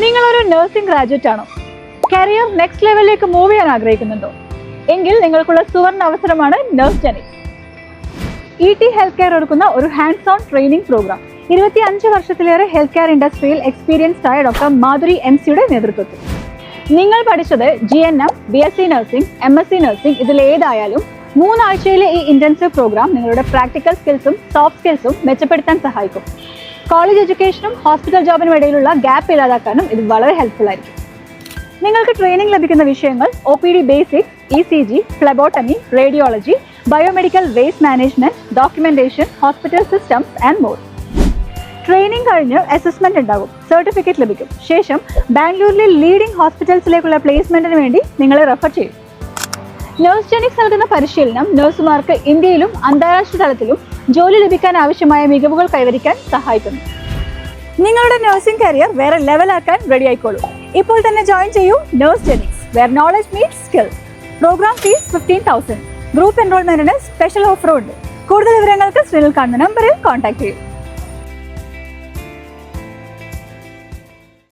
നിങ്ങളൊരു nursing graduate ആണോ? Career next ലെവലിലേക്ക് മൂവ് ചെയ്യാൻ ആഗ്രഹിക്കുന്നുണ്ടോ? എങ്കിൽ നിങ്ങൾക്കുള്ള സുവർണ അവസരമാണ് nurse Genix. ET health care ഒരുക്കുന്ന ഒരു ഹാൻഡ്സ് ഓൺ ട്രെയിനിങ് പ്രോഗ്രാം. 25 വർഷത്തിലേറെ ഹെൽത്ത് കെയർ ഇൻഡസ്ട്രിയിൽ എക്സ്പീരിയൻസ്ഡ് ആയ ഡോക്ടർ മാധുരി MC നേതൃത്വത്തിൽ. നിങ്ങൾ പഠിച്ചത് GNM, BSc nursing, MSc nursing ഇതിലേതായാലും 3 ആഴ്ചയിലെ ഈ ഇന്റൻസീവ് പ്രോഗ്രാം നിങ്ങളുടെ പ്രാക്ടിക്കൽ സ്കിൽസും സോഫ്റ്റ് സ്കിൽസും മെച്ചപ്പെടുത്താൻ സഹായിക്കും. കോളേജ് എഡ്യൂക്കേഷനും ഹോസ്പിറ്റൽ ജോബിനും ഇടയിലുള്ള ഗ്യാപ്പ് ഇല്ലാതാക്കാനും ഇത് വളരെ ഹെൽപ്ഫുൾ ആയിരിക്കും. നിങ്ങൾക്ക് ട്രെയിനിങ് ലഭിക്കുന്ന വിഷയങ്ങൾ OPD basics, ECG, phlebotomy, radiology, biomedical waste management, documentation, hospital systems and more. Training കഴിഞ്ഞ് അസസ്മെന്റ് ഉണ്ടാകും, സർട്ടിഫിക്കറ്റ് ലഭിക്കും. ശേഷം ബാംഗ്ലൂരിലെ ലീഡിംഗ് ഹോസ്പിറ്റൽസിലേക്കുള്ള പ്ലേസ്മെന്റിന് വേണ്ടി നിങ്ങളെ റെഫർ ചെയ്യും. നഴ്സ് ജെനിക്സ് നൽകുന്ന പരിശീലനം നഴ്സുമാർക്ക് ഇന്ത്യയിലും അന്താരാഷ്ട്ര തലത്തിലും ജോലി ലഭിക്കാൻ ആവശ്യമായ മികവുകൾ കൈവരിക്കാൻ സഹായിക്കുന്നു. നിങ്ങളുടെ നഴ്സിംഗ് കരിയർ വേറെ ലെവലാക്കാൻ റെഡി ആയിക്കോളൂ. ഇപ്പോൾ തന്നെ ജോയിൻ ചെയ്യൂ nurse Genix, where knowledge meets skill. Programme fees 15,000. Group എൻറോൾമെന്റിന് സ്പെഷ്യൽ ഓഫറും ഉണ്ട്. കൂടുതൽ വിവരങ്ങൾക്ക് സ്ക്രീനിൽ കാണുന്ന നമ്പറിൽ കോൺടാക്ട് ചെയ്യൂ.